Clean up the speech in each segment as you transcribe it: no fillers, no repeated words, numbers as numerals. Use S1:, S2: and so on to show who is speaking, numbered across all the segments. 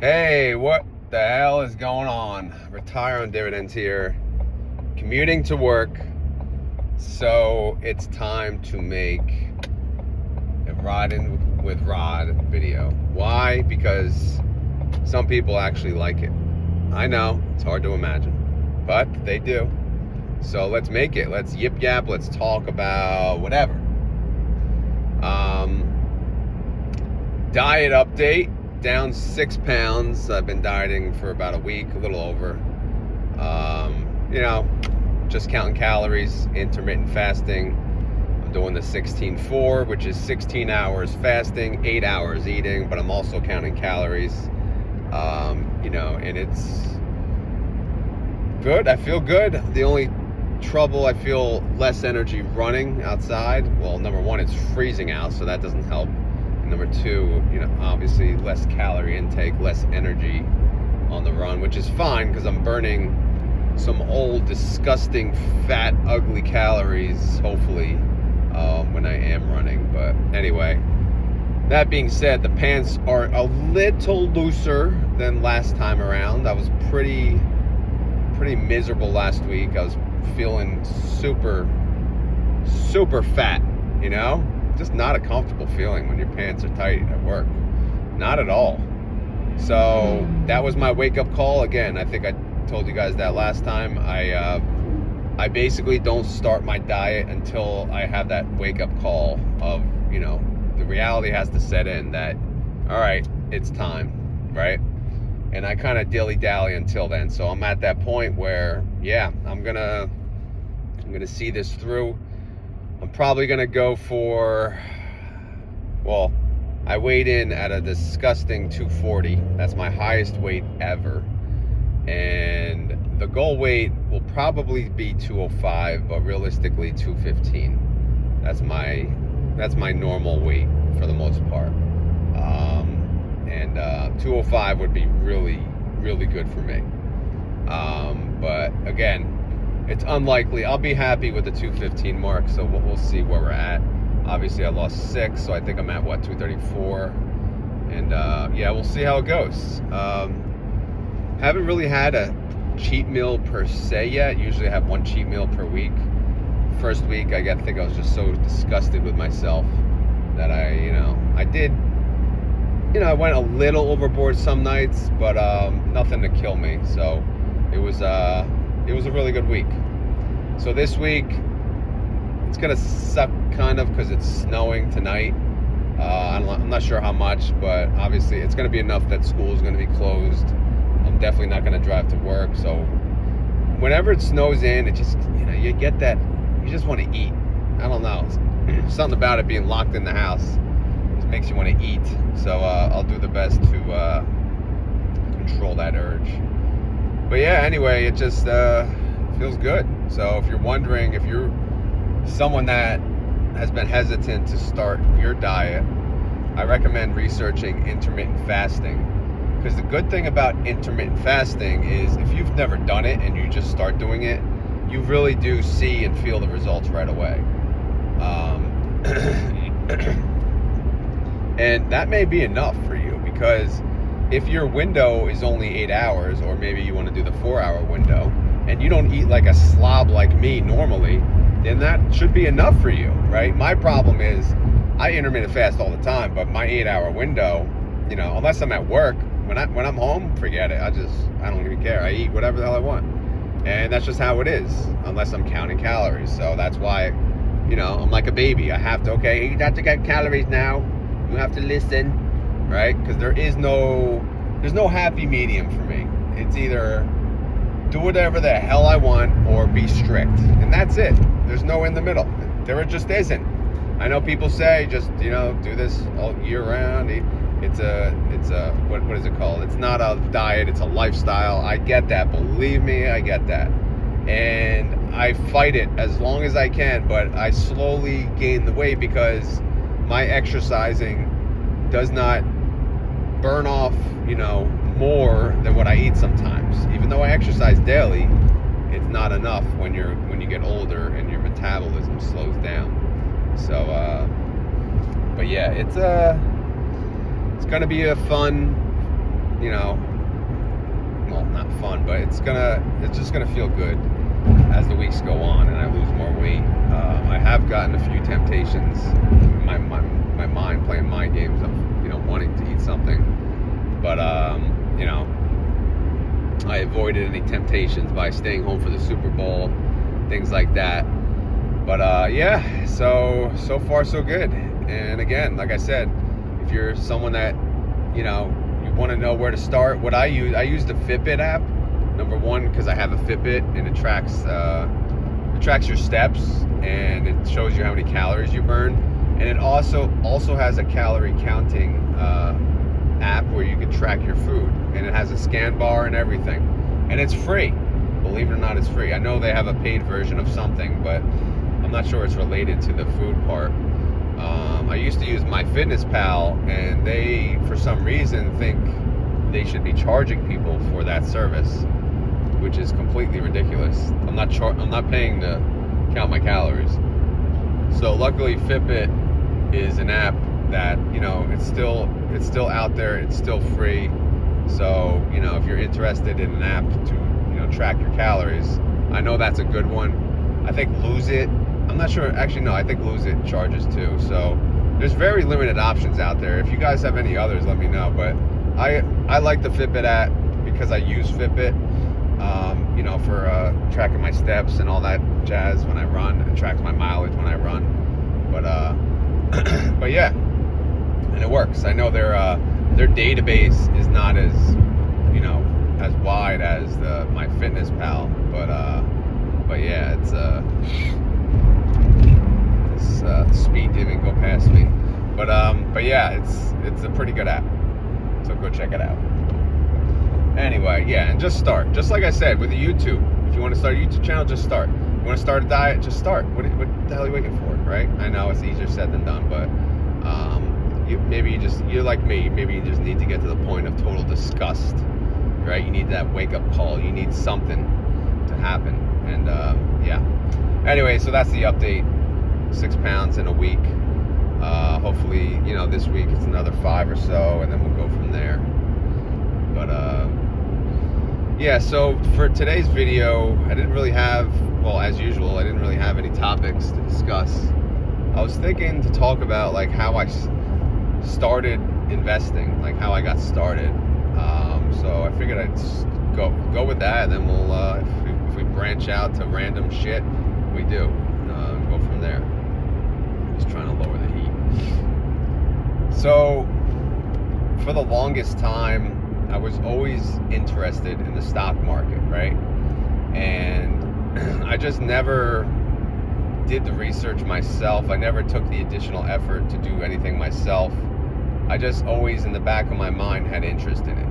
S1: Hey, what the hell is going on? Retire on Dividends here, commuting to work. So it's time to make a Riding with Rod video. Why? Because some people actually like it. I know, it's hard to imagine, but they do. So let's make it. Let's yip yap. Let's talk about whatever. Diet update. Down 6 pounds. I've been dieting for about a week, a little over. Just counting calories, intermittent fasting. I'm doing the 16-4, which is 16 hours fasting, 8 hours eating, but I'm also counting calories. And it's good. I feel good. The only trouble, I feel less energy running outside. Well, number one, it's freezing out, so that doesn't help. Number two, obviously less calorie intake, less energy on the run, which is fine because I'm burning some old, disgusting, fat, ugly calories, hopefully, when I am running. But anyway, that being said, the pants are a little looser than last time around. I was pretty miserable last week. I was feeling super fat, Just not a comfortable feeling when your pants are tight at work. Not at all. So that was my wake-up call. Again, I think I told you guys that last time. I basically don't start my diet until I have that wake-up call of, the reality has to set in that, all right, it's time, right? And I kind of dilly-dally until then. So I'm at that point where, I'm gonna see this through. I'm probably going to go for, I weighed in at a disgusting 240. That's my highest weight ever. And the goal weight will probably be 205, but realistically 215. That's my normal weight for the most part. And 205 would be really, really good for me. But again, it's unlikely. I'll be happy with the 215 mark, so we'll see where we're at. Obviously, I lost 6, so I think I'm at, 234? And, we'll see how it goes. Haven't really had a cheat meal per se yet. Usually I have one cheat meal per week. First week, I think I was just so disgusted with myself that I did, I went a little overboard some nights, but nothing to kill me. So it was a really good week. So this week, it's going to suck kind of because it's snowing tonight. I'm not sure how much, but obviously it's going to be enough that school is going to be closed. I'm definitely not going to drive to work. So whenever it snows in, it just, you get that, you just want to eat. I don't know. Something about it being locked in the house just makes you want to eat. So I'll do the best to control that urge. But anyway, it just feels good. So if you're wondering, if you're someone that has been hesitant to start your diet, I recommend researching intermittent fasting. Because the good thing about intermittent fasting is if you've never done it and you just start doing it, you really do see and feel the results right away. And that may be enough for you, because if your window is only 8 hours, or maybe you want to do the 4-hour window, and you don't eat like a slob like me normally, then that should be enough for you, right? My problem is I intermittent fast all the time, but my 8-hour window, unless I'm at work, when I'm home, forget it. I don't even care. I eat whatever the hell I want. And that's just how it is, unless I'm counting calories. So that's why, I'm like a baby. I have to, you have to count calories now. You have to listen, right? Because there's no happy medium for me. It's either do whatever the hell I want or be strict. And that's it. There's no in the middle. There just isn't. I know people say just, do this all year round. It's a what is it called? It's not a diet, it's a lifestyle. I get that. Believe me, I get that. And I fight it as long as I can, but I slowly gain the weight because my exercising does not burn off, more than what I eat sometimes. Even though I exercise daily, it's not enough when you get older and your metabolism slows down. So, but yeah, it's going to be a fun well, not fun, but it's just gonna feel good as the weeks go on and I lose more weight. I have gotten a few temptations, my mind playing mind games of wanting to eat something, but I avoided any temptations by staying home for the Super Bowl, things like that. But yeah, so far so good. And again, like I said, if you're someone that you want to know where to start, what I use the Fitbit app. Number one, because I have a Fitbit and it tracks your steps and it shows you how many calories you burn, and it also has a calorie counting app where you can track your food, and it has a scan bar and everything, and it's free. Believe it or not, it's free. I know they have a paid version of something, but I'm not sure it's related to the food part. I used to use MyFitnessPal, and they, for some reason, think they should be charging people for that service, which is completely ridiculous. I'm not paying to count my calories. So luckily, Fitbit is an app that it's still out there. It's still free. So if you're interested in an app to track your calories, I know that's a good one. I think Lose It. I'm not sure. Actually, no. I think Lose It charges too. So there's very limited options out there. If you guys have any others, let me know. But I like the Fitbit app because I use Fitbit, for tracking my steps and all that jazz when I run. It tracks my mileage when I run. But yeah, and it works. I know their database is not as as wide as the MyFitnessPal, but yeah, it's speed didn't even go past me, but yeah, it's a pretty good app, so go check it out. Anyway, yeah, and just start. Just like I said with the YouTube, if you want to start a YouTube channel, just start. You want to start a diet, just start. What the hell are you waiting for, right? I know it's easier said than done, but you're like me. Maybe you just need to get to the point of total disgust, right? You need that wake up call. You need something to happen, and yeah. Anyway, so that's the update. 6 pounds in a week. Hopefully, this week it's another 5 or so, and then we'll go from there. But yeah, so for today's video, I didn't really have, well, as usual, I didn't really have any topics to discuss. I was thinking to talk about like how I started investing, like how I got started. So I figured I'd go with that, and then we'll if we branch out to random shit, we do go from there. Just trying to lower the heat. So for the longest time, I was always interested in the stock market, right? And I just never did the research myself. I never took the additional effort to do anything myself. I just always, in the back of my mind, had interest in it.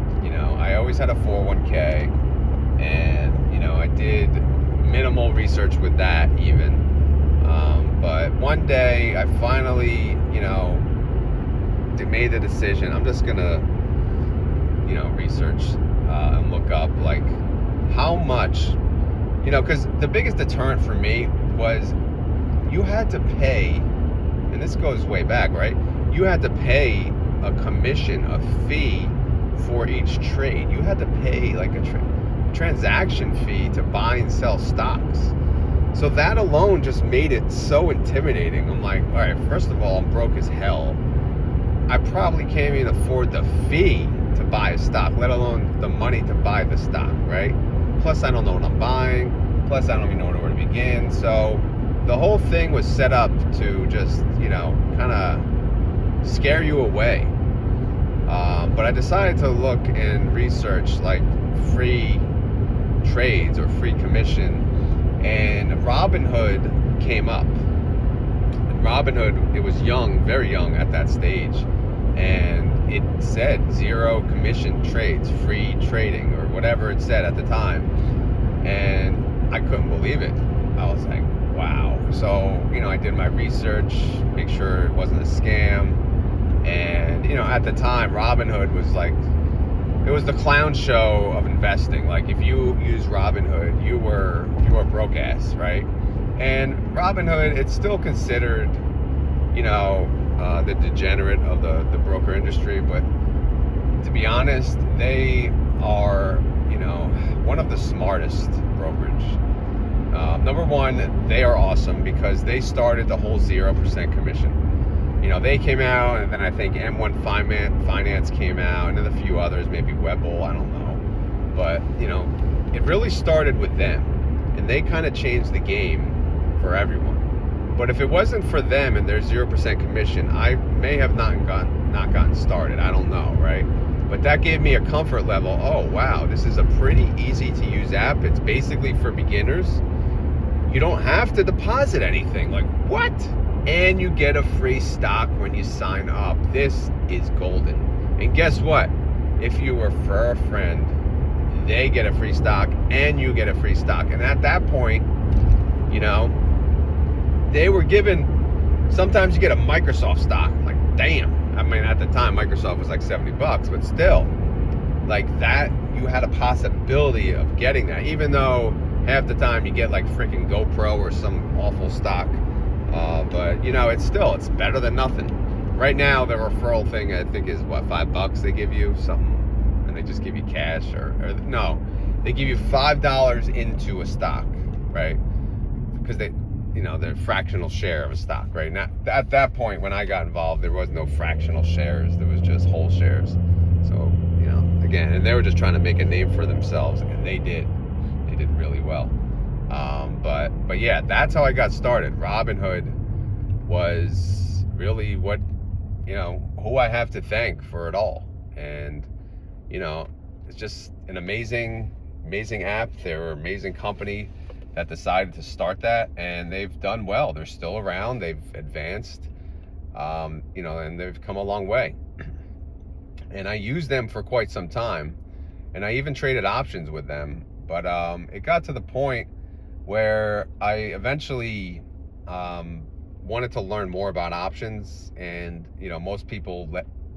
S1: I always had a 401k, and I did minimal research with that even. But one day I finally, made the decision. I'm just gonna, research and look up like how much, because the biggest deterrent for me was you had to pay, and this goes way back, right? You had to pay a commission, a fee for each trade. You had to pay like a transaction fee to buy and sell stocks. So that alone just made it so intimidating. I'm like, all right, first of all, I'm broke as hell. I probably can't even afford the fee to buy a stock, let alone the money to buy the stock, right? Plus, I don't know what I'm buying. Plus, I don't even know where to begin. So the whole thing was set up to just, kind of scare you away. But I decided to look and research like free trades or free commission, and Robinhood came up. And Robinhood, it was young, very young at that stage, and it said 0 commission trades, free trading, or whatever it said at the time, and I couldn't believe it. I was like, wow. So, I did my research, make sure it wasn't a scam. And, at the time, Robinhood was like, it was the clown show of investing. Like, if you use Robinhood, you were broke ass, right? And Robinhood, it's still considered, the degenerate of the broker industry. But to be honest, they are, one of the smartest brokerage. Number one, they are awesome because they started the whole 0% commission. They came out, and then I think M1 Finance came out, and then a few others, maybe Webull, I don't know. But, it really started with them, and they kind of changed the game for everyone. But if it wasn't for them and their 0% commission, I may have not gotten started. I don't know, right? But that gave me a comfort level. Oh, wow, this is a pretty easy to use app. It's basically for beginners. You don't have to deposit anything. Like, what? And you get a free stock when you sign up. This is golden. And guess what? If you refer a friend, they get a free stock and you get a free stock. And at that point, they were given, sometimes you get a Microsoft stock. I'm like, damn. I mean, at the time, Microsoft was like $70, but still, like that, you had a possibility of getting that, even though half the time you get like freaking GoPro or some awful stock. But it's better than nothing. Right now, the referral thing, I think, is what, $5 they give you something, and they just give you cash, or no, they give you $5 into a stock, right? Because they're fractional share of a stock, right? Now, at that point, when I got involved, there was no fractional shares. There was just whole shares. So, again, and they were just trying to make a name for themselves, and they did. They did really well. But yeah, that's how I got started. Robinhood was really what, who I have to thank for it all. And, it's just an amazing app. They're an amazing company that decided to start that, and they've done well. They're still around. They've advanced, and they've come a long way. And I used them for quite some time, and I even traded options with them. But it got to the point where I eventually wanted to learn more about options, and most people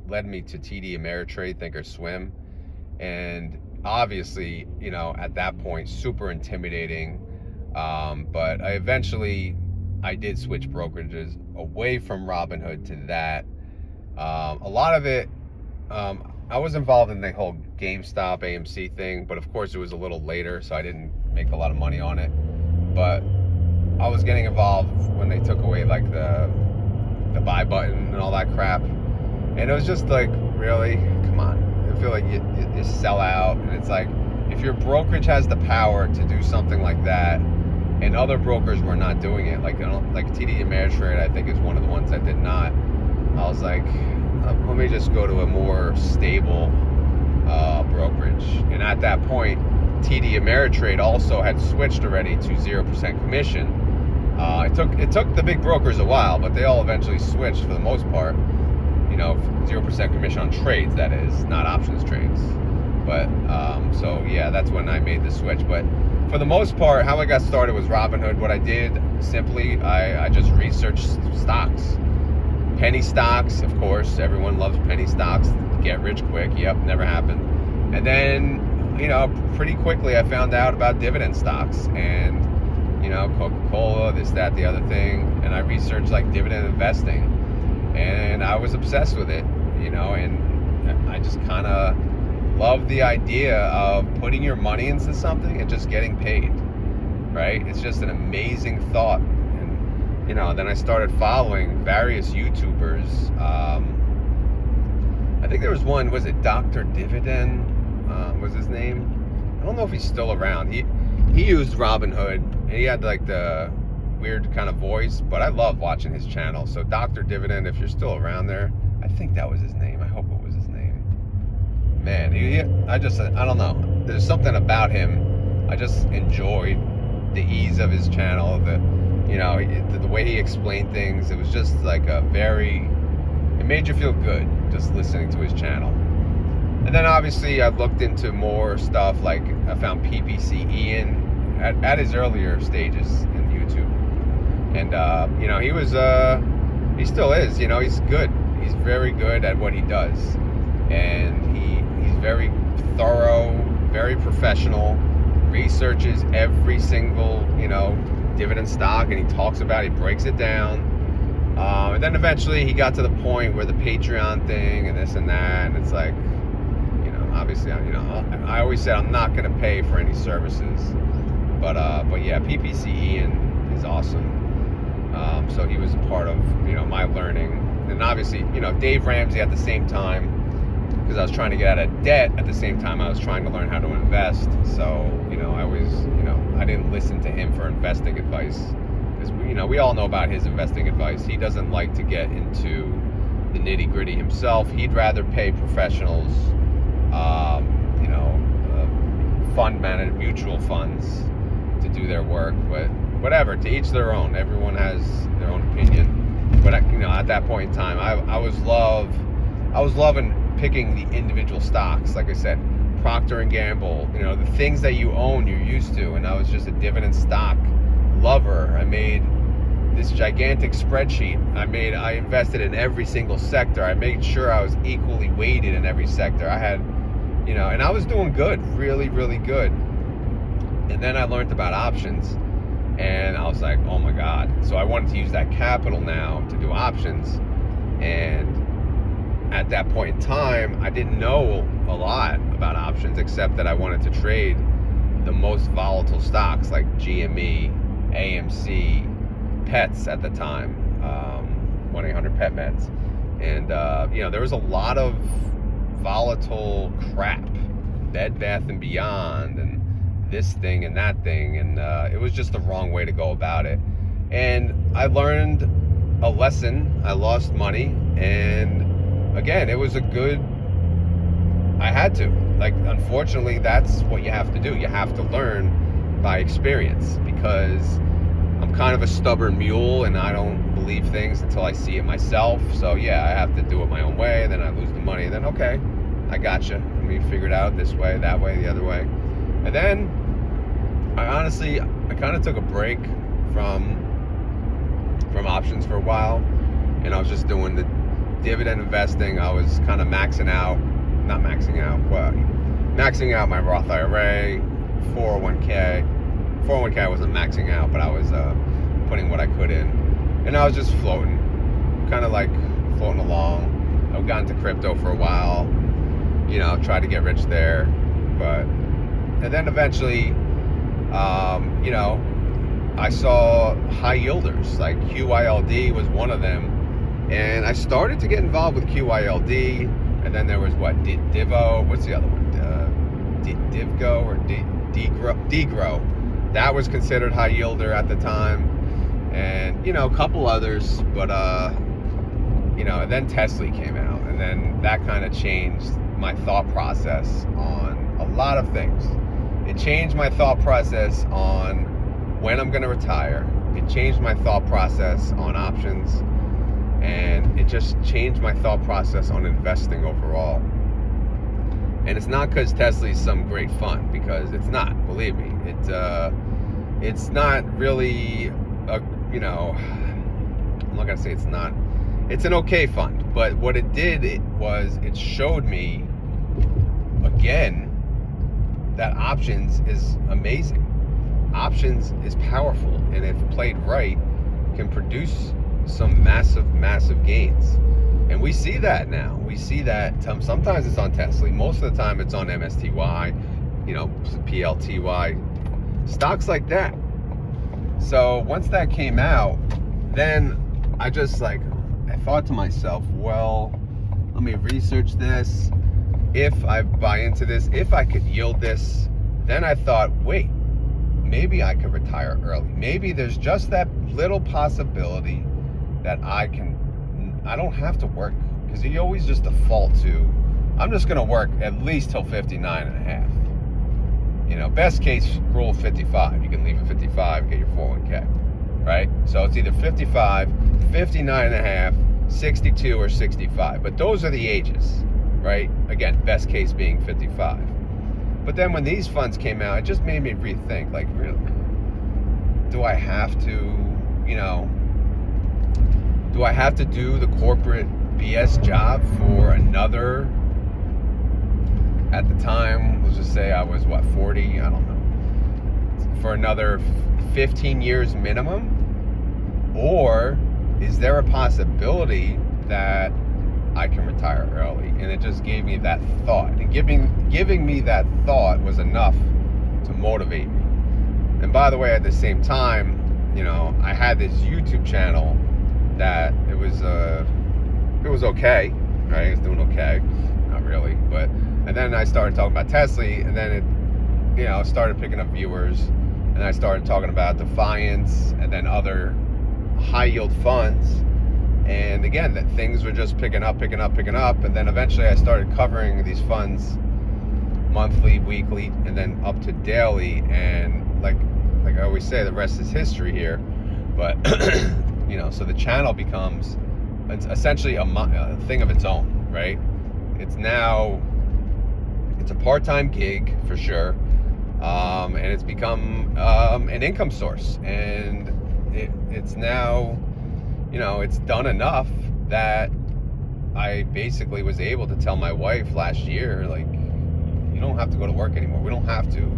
S1: led me to TD Ameritrade, Thinkorswim, and obviously, at that point, super intimidating. But I did switch brokerages away from Robinhood to that. A lot of it, I was involved in the whole GameStop AMC thing, but of course it was a little later, so I didn't make a lot of money on it. But I was getting involved when they took away like the buy button and all that crap, and it was just like, really, come on. I feel like you sell out, and it's like, if your brokerage has the power to do something like that, and other brokers were not doing it, like TD Ameritrade, I think, is one of the ones that did not. I was like, let me just go to a more stable brokerage. And at that point, TD Ameritrade also had switched already to 0% commission. It took the big brokers a while, but they all eventually switched for the most part. 0% commission on trades, that is, not options trades. But so yeah, that's when I made the switch. But for the most part, how I got started was Robinhood. What I did simply, I just researched stocks. Penny stocks, of course, everyone loves penny stocks. Get rich quick, yep, never happened. And then, pretty quickly I found out about dividend stocks and, Coca-Cola, this, that, the other thing. And I researched like dividend investing, and I was obsessed with it, and I just kind of love the idea of putting your money into something and just getting paid, right? It's just an amazing thought. And then I started following various YouTubers. I think there was one, was it Dr. Dividend, was his name? I don't know if he's still around. He used Robinhood, and he had like the weird kind of voice, but I love watching his channel. So Dr. Dividend, if you're still around there, I think that was his name. I hope it was his name. Man, I don't know. There's something about him. I just enjoyed the ease of his channel, the way he explained things. It was just like it made you feel good just listening to his channel. And then obviously I looked into more stuff, like I found PPC Ian at his earlier stages in YouTube. And, he still is, he's good. He's very good at what he does. And he's very thorough, very professional, researches every single, dividend stock, and he talks about it, he breaks it down. And then eventually he got to the point where the Patreon thing and this and that, and it's like, obviously, I always said I'm not going to pay for any services, but yeah, PPC Ian is awesome. So he was a part of my learning, and obviously Dave Ramsey at the same time, because I was trying to get out of debt at the same time I was trying to learn how to invest. So I always I didn't listen to him for investing advice, because we all know about his investing advice. He doesn't like to get into the nitty gritty himself. He'd rather pay professionals, fund managed mutual funds to do their work. But whatever, to each their own. Everyone has their own opinion. But at that point in time, I was loving picking the individual stocks. Like I said, Procter & Gamble, the things that you own, you're used to. And I was just a dividend stock lover. I made this gigantic spreadsheet. I invested in every single sector. I made sure I was equally weighted in every sector. I had, and I was doing good, really, really good. And then I learned about options, and I was like, oh my God. So I wanted to use that capital now to do options. And at that point in time, I didn't know a lot about options, except that I wanted to trade the most volatile stocks like GME, AMC, Pets at the time, 1-800-PET-MEDS. And, there was a lot of volatile crap, Bed Bath & Beyond, and this thing and that thing. And it was just the wrong way to go about it. And I learned a lesson. I lost money. And again, it was I had to. Unfortunately, that's what you have to do. You have to learn by experience, because I'm kind of a stubborn mule, and I don't believe things until I see it myself. So yeah, I have to do it my own way. Then I lose the money. Then okay, I gotcha. Let me figure it out this way, that way, the other way. And then I kind of took a break from options for a while, and I was just doing the dividend investing. I was kind of maxing out my Roth IRA, 401k. 401k I wasn't maxing out, but I was putting what I could in, and I was just floating along. I've gotten to crypto for a while, tried to get rich there, and then eventually, I saw high yielders, like QYLD was one of them, and I started to get involved with QYLD, and then there was Divo, what's the other one? Divgo or Degro. That was considered high yielder at the time, and a couple others, but and then Tesla came out, and then that kind of changed my thought process on a lot of things. It changed my thought process on when I'm going to retire. It changed my thought process on options, and it just changed my thought process on investing overall. And it's not because Tesla is some great fund, because it's not. Believe me, it's not really I'm not gonna say it's not. It's an okay fund, but what it did was it showed me again that options is amazing. Options is powerful, and if played right, can produce some massive gains. And we see that now. We see that sometimes it's on Tesla. Most of the time it's on MSTY, PLTY, stocks like that. So once that came out, then I thought to myself, well, let me research this. If I buy into this, if I could yield this, then I thought, wait, maybe I could retire early. Maybe there's just that little possibility that I don't have to work, because you always just default to, I'm just going to work at least till 59 and a half. Best case rule 55. You can leave at 55, get your 401k, right? So it's either 55, 59 and a half, 62, or 65. But those are the ages, right? Again, best case being 55. But then when these funds came out, it just made me rethink, really, do I have to, do I have to do the corporate BS job for another, at the time, let's just say I was 40, I don't know, for another 15 years minimum? Or is there a possibility that I can retire early. And it just gave me that thought. And giving me that thought was enough to motivate me. And by the way, at the same time, I had this YouTube channel that it was okay, right? It was doing okay, not really, and then I started talking about Tesla, and then it, started picking up viewers, and I started talking about Defiance, and then other high yield funds, and again, that things were just picking up, and then eventually I started covering these funds monthly, weekly, and then up to daily, and like I always say, the rest is history here. But so the channel becomes essentially a thing of its own, right? It's a part-time gig for sure, and it's become an income source, and it's now, it's done enough that I basically was able to tell my wife last year, like, you don't have to go to work anymore. We don't have to,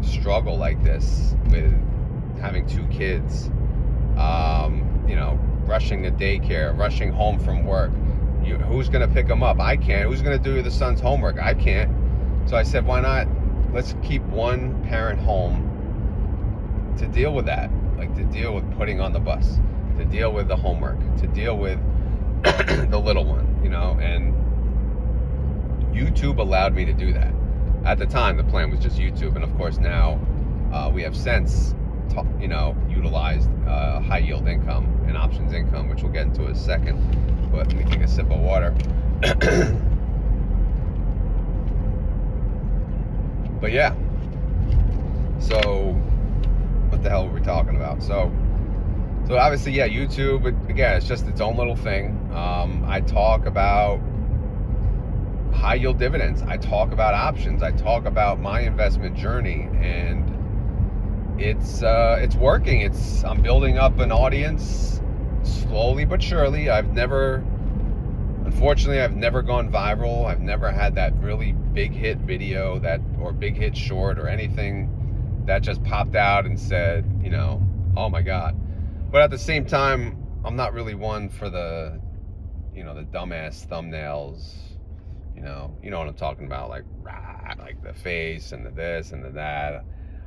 S1: struggle like this with having 2 kids, rushing to daycare, rushing home from work. Who's going to pick them up? I can't. Who's going to do the son's homework? I can't. So I said, why not? Let's keep one parent home to deal with that, like to deal with putting on the bus, to deal with the homework, to deal with the little one, and YouTube allowed me to do that. At the time, the plan was just YouTube, and of course now we have since, utilized high yield income and options income, which we'll get into in a second. But let me take a sip of water. But yeah, so what the hell were we talking about? So obviously, yeah, YouTube, again, it's just its own little thing. I talk about high yield dividends. I talk about options. I talk about my investment journey, and it's working. I'm building up an audience slowly but surely. Unfortunately, I've never gone viral. I've never had that really big hit video or big hit short or anything that just popped out and said, oh my God. But at the same time, I'm not really one for the dumbass thumbnails. You know what I'm talking about, like the face and the this and the that.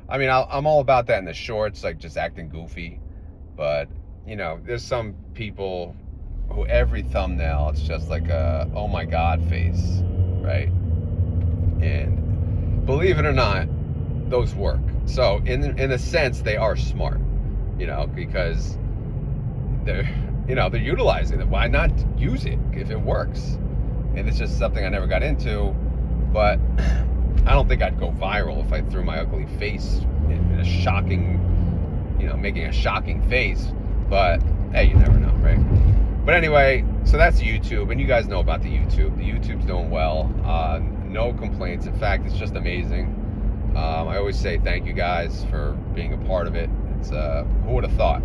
S1: I mean, I'm all about that in the shorts, like just acting goofy. But, there's some people who every thumbnail, it's just like a, oh my God face, right? And believe it or not, those work. So in a sense, they are smart, because they're utilizing it. Why not use it if it works? And it's just something I never got into, but I don't think I'd go viral if I threw my ugly face in a shocking, making a shocking face. But hey, you never know, right? But anyway, so that's YouTube, and you guys know about the YouTube. The YouTube's doing well. No complaints. In fact, it's just amazing. I always say thank you guys for being a part of it. It's who would have thought?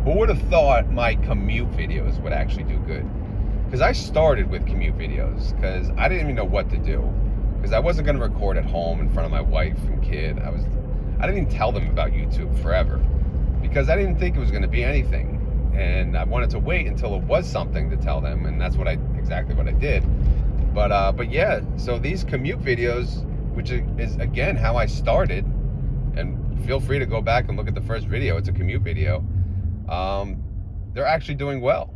S1: Who would have thought my commute videos would actually do good? Because I started with commute videos because I didn't even know what to do. Because I wasn't going to record at home in front of my wife and kid. I didn't even tell them about YouTube forever because I didn't think it was going to be anything. And I wanted to wait until it was something to tell them, and that's exactly what I did. But yeah, so these commute videos, which is again how I started, and feel free to go back and look at the first video. It's a commute video. They're actually doing well.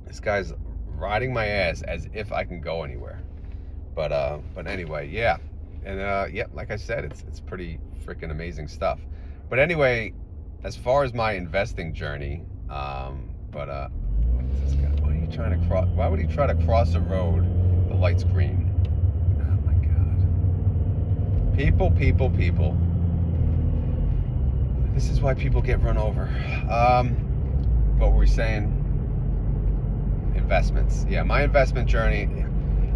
S1: This guy's riding my ass as if I can go anywhere. But anyway, yeah. And yeah, like I said, it's pretty freaking amazing stuff. But anyway, as far as my investing journey, what's this guy? Why would he try to cross a road? The light's green. Oh my God. People. This is why people get run over. What were we saying? Investments. Yeah, my investment journey.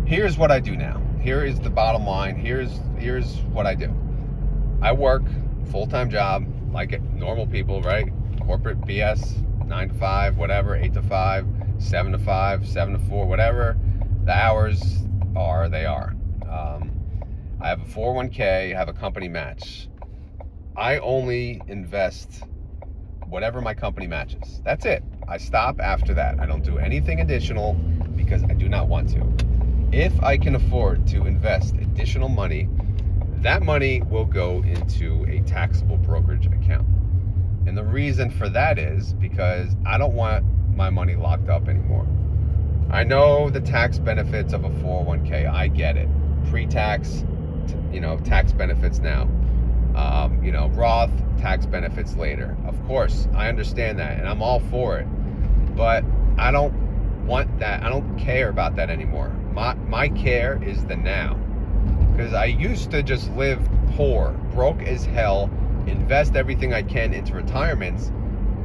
S1: Here's what I do now. Here is the bottom line. Here's what I do. I work full-time job like normal people, right? Corporate BS, 9 to 5, whatever, 8 to 5, 7 to 5, 7 to 4, whatever the hours are, they are. I have a 401k, I have a company match. I only invest whatever my company matches. That's it. I stop after that. I don't do anything additional because I do not want to. If I can afford to invest additional money, that money will go into a taxable brokerage account. And the reason for that is because I don't want my money locked up anymore. I know the tax benefits of a 401k. I get it. Pre-tax, tax benefits now. Roth tax benefits later. Of course, I understand that, and I'm all for it. But I don't want that. I don't care about that anymore. My care is the now. Because I used to just live poor, broke as hell, invest everything I can into retirements,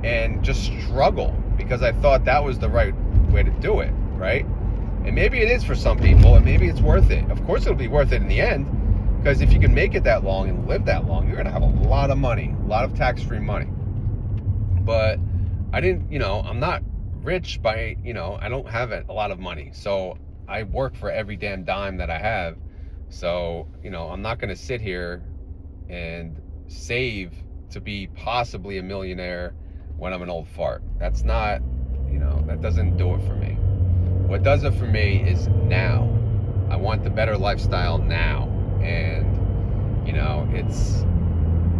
S1: and just struggle because I thought that was the right way to do it, right? And maybe it is for some people, and maybe it's worth it. Of course it'll be worth it in the end, because if you can make it that long and live that long, you're going to have a lot of money, a lot of tax-free money. But I didn't, I'm not rich by, I don't have a lot of money. So I work for every damn dime that I have. So, I'm not going to sit here and save to be possibly a millionaire when I'm an old fart. That's not, that doesn't do it for me. What does it for me is now. I want the better lifestyle now. And, it's,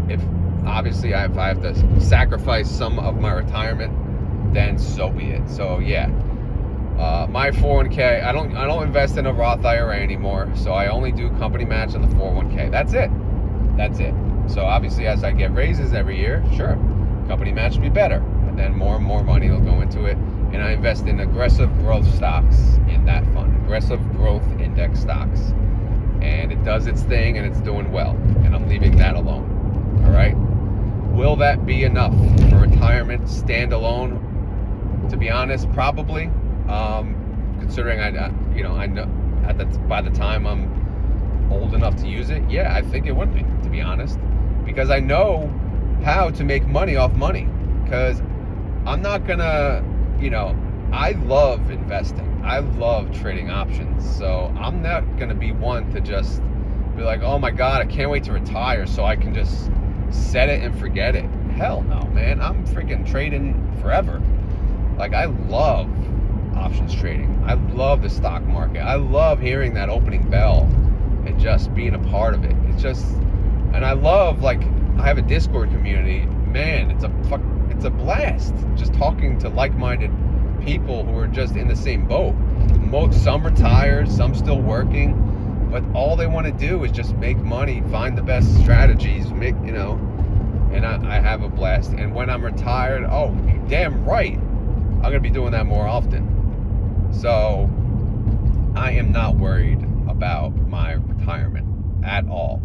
S1: if obviously if I have to sacrifice some of my retirement, then so be it. So yeah, my 401k, I don't invest in a Roth IRA anymore. So I only do company match on the 401k. That's it. So obviously as I get raises every year, sure, company match will be better. And then more and more money will go into it. And I invest in aggressive growth stocks in that fund, aggressive growth index stocks. And it does its thing and it's doing well. And I'm leaving that alone. All right. Will that be enough for retirement standalone? To be honest, probably. Considering I know by the time I'm old enough to use it, yeah, I think it would be, to be honest, because I know how to make money off money. Because I'm not gonna, I love investing. I love trading options. So I'm not gonna be one to just be like, oh my God, I can't wait to retire so I can just set it and forget it. Hell no, man. I'm freaking trading forever. Like, I love options trading. I love the stock market. I love hearing that opening bell and just being a part of it. It's just, and I love, I have a Discord community. Man, it's a blast just talking to like-minded people who are just in the same boat. Some retired, some still working, but all they want to do is just make money, find the best strategies, and I have a blast. And when I'm retired, oh, damn right, I'm going to be doing that more often. So I am not worried about my retirement at all.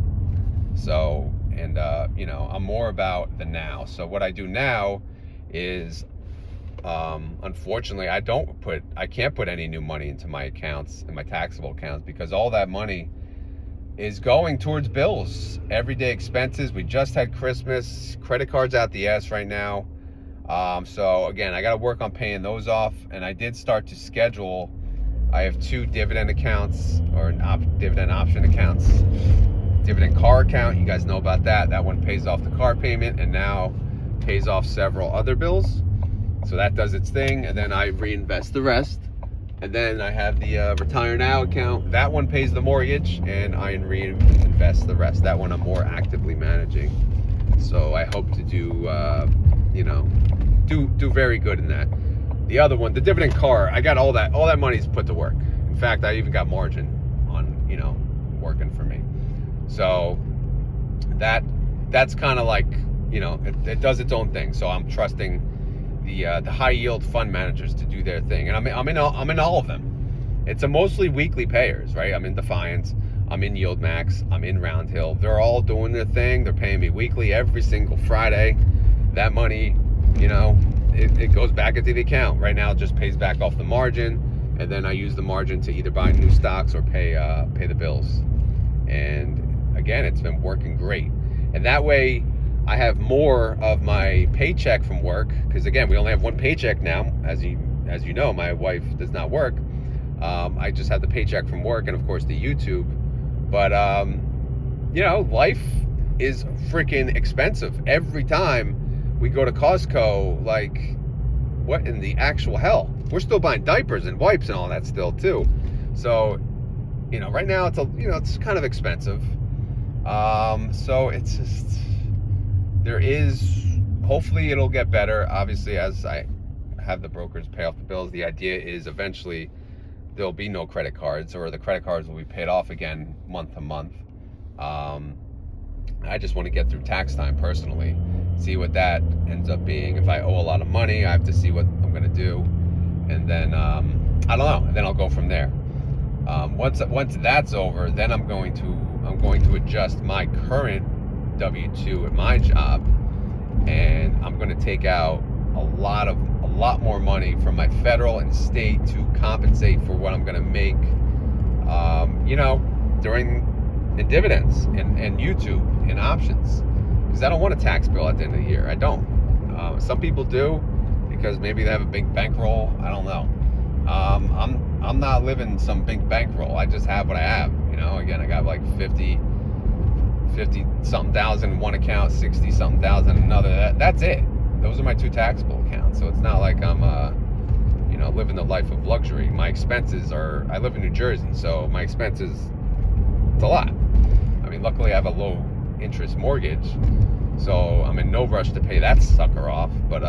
S1: So, and, I'm more about the now. So what I do now is, unfortunately, I can't put any new money into my accounts, in my taxable accounts, because all that money is going towards bills, everyday expenses. We just had Christmas, credit cards out the ass right now. So again, I got to work on paying those off. And I did start to schedule. I have 2 dividend accounts, or dividend option accounts. Dividend car account, you guys know about that. That one pays off the car payment and now pays off several other bills. So that does its thing, and then I reinvest the rest. And then I have the Retire Now account. That one pays the mortgage, and I reinvest the rest. That one I'm more actively managing. So I hope to do very good in that. The other one, the dividend car, I got all that money's put to work. In fact, I even got margin on, working for me. So that's kind of like, it does its own thing. So I'm trusting the high yield fund managers to do their thing, and I'm in all of them. It's a mostly weekly payers, right? I'm in Defiance, I'm in YieldMax, I'm in Round Hill. They're all doing their thing. They're paying me weekly every single Friday. That money, it goes back into the account. Right now, it just pays back off the margin, and then I use the margin to either buy new stocks or pay the bills. And again, it's been working great. And that way, I have more of my paycheck from work, because again, we only have one paycheck now. As you know, my wife does not work. I just have the paycheck from work, and of course the YouTube. But life is freaking expensive. Every time we go to Costco, like, what in the actual hell? We're still buying diapers and wipes and all that still too. So, right now it's kind of expensive. So it's just, hopefully it'll get better. Obviously, as I have the brokers pay off the bills, the idea is eventually there'll be no credit cards, or the credit cards will be paid off again month to month. I just want to get through tax time personally, see what that ends up being. If I owe a lot of money, I have to see what I'm going to do, and then I don't know, and then I'll go from there. Once that's over, then I'm going to adjust my current W-2 at my job, and I'm going to take out a lot more money from my federal and state to compensate for what I'm going to make, in dividends and YouTube and options, because I don't want a tax bill at the end of the year. I don't. Some people do, because maybe they have a big bankroll. I don't know. I'm not living some big bankroll. I just have what I have. Again, I got like 50 something thousand in one account, 60 something thousand in another. That's it. Those are my two taxable accounts. So it's not like I'm living the life of luxury. My expenses I live in New Jersey, so my expenses, it's a lot. I mean, luckily I have a low interest mortgage, so I'm in no rush to pay that sucker off. But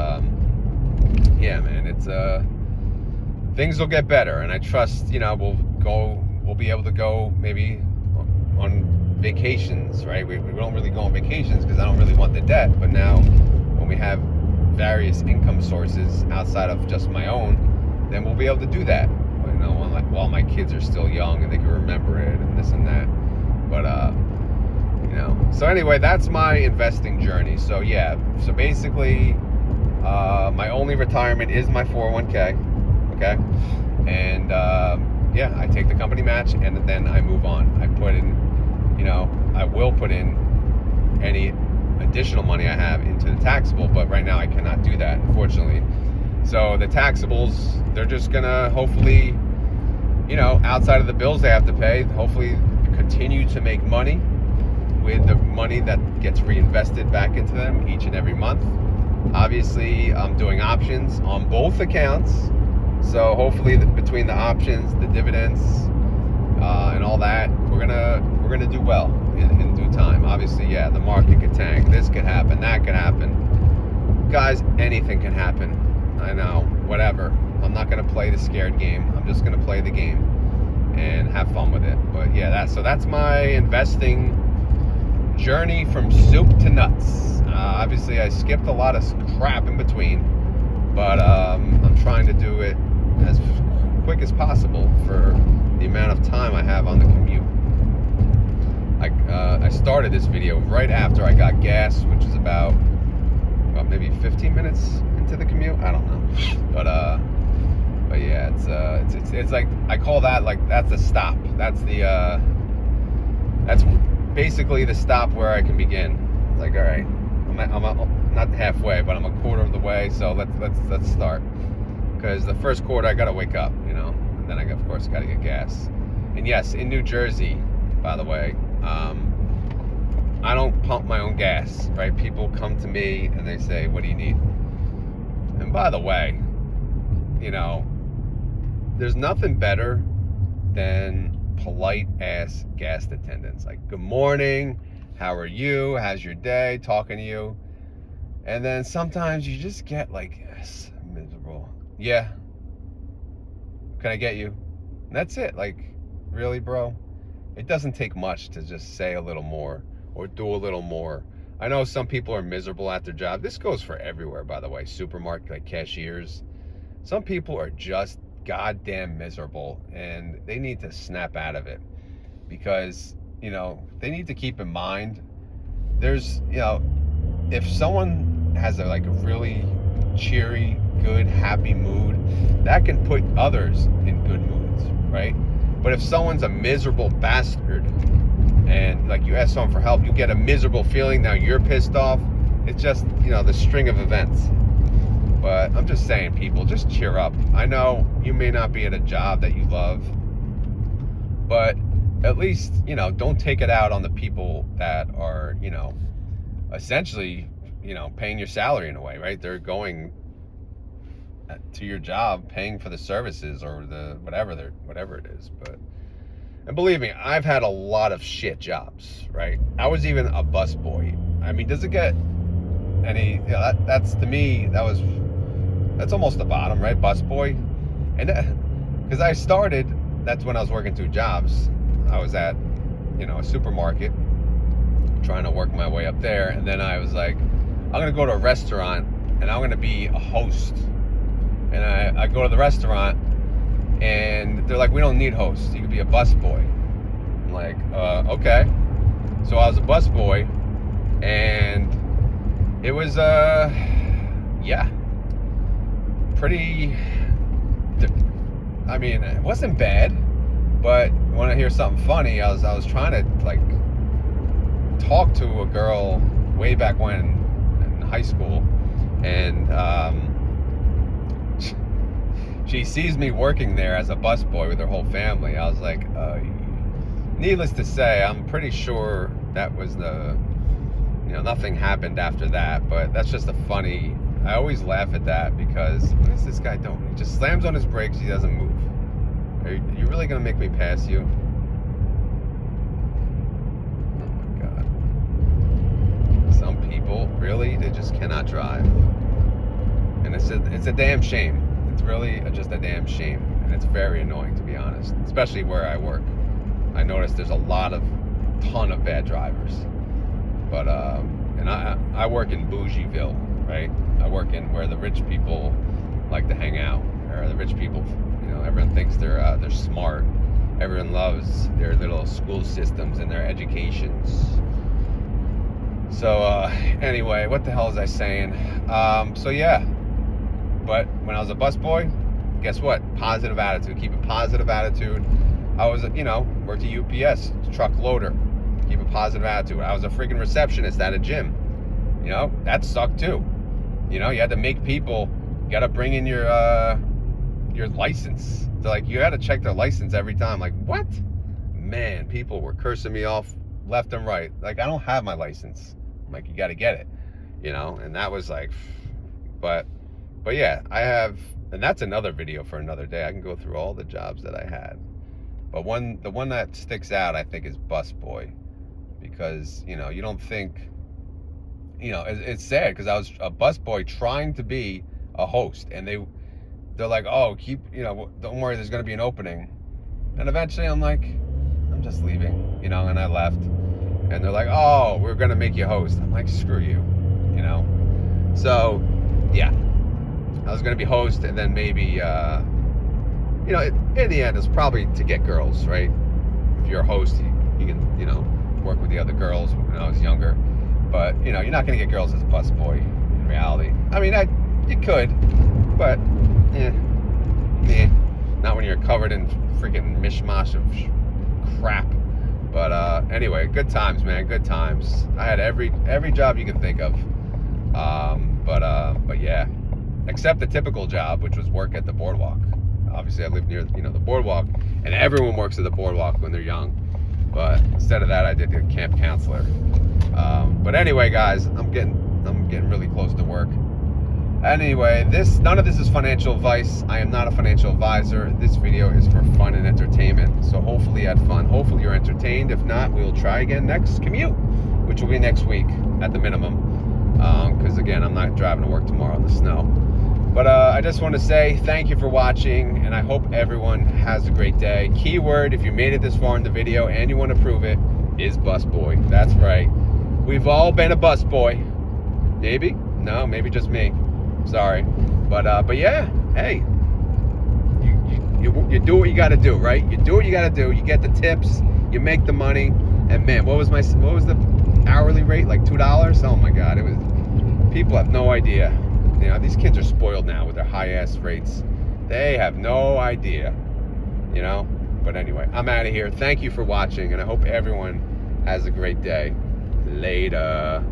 S1: yeah, man, it's things will get better, and I trust we'll be able to go maybe on vacations, right? We don't really go on vacations because I don't really want the debt, but now when we have various income sources outside of just my own, then we'll be able to do that, while my kids are still young and they can remember it and this and that. But so anyway, that's my investing journey. So yeah, so basically my only retirement is my 401k, okay? And yeah, I take the company match and then I move on. I put in, I will put in any additional money I have into the taxable, but right now I cannot do that, unfortunately. So the taxables, they're just gonna hopefully, outside of the bills they have to pay, hopefully continue to make money with the money that gets reinvested back into them each and every month. Obviously, I'm doing options on both accounts, so hopefully between the options, the dividends, and all that, we're gonna do well in due time. Obviously, yeah, the market could tank, this could happen, that could happen. Guys, anything can happen. I know, whatever. I'm not gonna play the scared game. I'm just gonna play the game and have fun with it. But yeah, that's my investing journey from soup to nuts. Obviously, I skipped a lot of crap in between, but I'm trying to do it as quick as possible for the amount of time I have on the commute. I started this video right after I got gas, which is about maybe 15 minutes into the commute. I don't know, but yeah, it's like, I call that, like, that's the stop. That's basically the stop where I can begin. It's like, all right, I'm not halfway, but I'm a quarter of the way. So let's start, because the first quarter I gotta wake up, and then I of course gotta get gas. And yes, in New Jersey, by the way, I don't pump my own gas, right? People come to me and they say, what do you need? And by the way, there's nothing better than polite ass gas attendants. Like, good morning, how are you? How's your day? Talking to you. And then sometimes you just get like, yes, miserable. Yeah. Can I get you? And that's it. Like, really, bro? It doesn't take much to just say a little more or do a little more. I know some people are miserable at their job. This goes for everywhere, by the way. Supermarket, like cashiers. Some people are just goddamn miserable, and they need to snap out of it, because, they need to keep in mind, there's, if someone has a really cheery, good, happy mood, that can put others in good moods, right? But if someone's a miserable bastard, and like you ask someone for help, you get a miserable feeling, now you're pissed off. It's just, the string of events. But I'm just saying, people, just cheer up. I know you may not be at a job that you love, but at least, don't take it out on the people that are, essentially paying your salary in a way, right? They're going to your job, paying for the services or the whatever it is. And believe me, I've had a lot of shit jobs, right? I was even a busboy. I mean, does it get any? That's to me, that's almost the bottom, right? Busboy, and because I started, that's when I was working 2 jobs. I was at, a supermarket, trying to work my way up there, and then I was like, I'm gonna go to a restaurant and I'm gonna be a host. And I go to the restaurant and they're like, we don't need hosts, you could be a busboy. I'm like, okay. So I was a busboy, and it was pretty, I mean, it wasn't bad, but when I hear something funny, I was trying to like talk to a girl way back when in high school, and she sees me working there as a busboy with her whole family. I was like, needless to say, I'm pretty sure that was nothing happened after that, but that's just I always laugh at that, because what is this guy doing? He just slams on his brakes, he doesn't move. Are you really gonna make me pass you? Oh my God. Some people, really, they just cannot drive. And it's a damn shame. It's really just a damn shame, and it's very annoying, to be honest, especially where I work. I noticed there's a ton of bad drivers, but and I work in Bougieville, right? I work in where the rich people like to hang out, or the rich people, everyone thinks they're smart. Everyone loves their little school systems and their educations. So anyway, what the hell was I saying? So yeah. But when I was a busboy, guess what? Positive attitude. Keep a positive attitude. I was, worked at UPS, truck loader. Keep a positive attitude. I was a freaking receptionist at a gym. That sucked too. You had to make people, you got to bring in your license. They're like, you got to check their license every time. Like, what? Man, people were cursing me off left and right. Like, I don't have my license. I'm like, you got to get it. And that was like, but yeah, I have, and that's another video for another day. I can go through all the jobs that I had. But the one that sticks out, I think, is busboy, because, you don't think, it's sad, because I was a busboy trying to be a host, and they're like, oh, don't worry, there's going to be an opening. And eventually I'm like, I'm just leaving, and I left. And they're like, oh, we're going to make you host. I'm like, screw you, So, yeah. I was going to be host, and then maybe, in the end, it's probably to get girls, right? If you're a host, you can, work with the other girls when I was younger. But, you're not going to get girls as a busboy in reality. I mean, you could, but, not when you're covered in freaking mishmash of crap. But, anyway, good times, man, good times. I had every job you can think of. But yeah. Except the typical job, which was work at the boardwalk. Obviously, I live near, the boardwalk, and everyone works at the boardwalk when they're young. But instead of that, I did a camp counselor. But anyway, guys, I'm getting really close to work. Anyway, none of this is financial advice. I am not a financial advisor. This video is for fun and entertainment. So hopefully you had fun. Hopefully you're entertained. If not, we'll try again next commute, which will be next week at the minimum. Because again, I'm not driving to work tomorrow in the snow. But I just want to say thank you for watching, and I hope everyone has a great day. Keyword, if you made it this far in the video and you want to prove it, is busboy. That's right. We've all been a busboy. Maybe? No, maybe just me. Sorry. But yeah, hey. You do what you got to do, right? You do what you got to do. You get the tips, you make the money, and man, what was the hourly rate? Like $2? Oh my God, people have no idea. These kids are spoiled now with their high-ass rates. They have no idea, But anyway, I'm out of here. Thank you for watching, and I hope everyone has a great day. Later.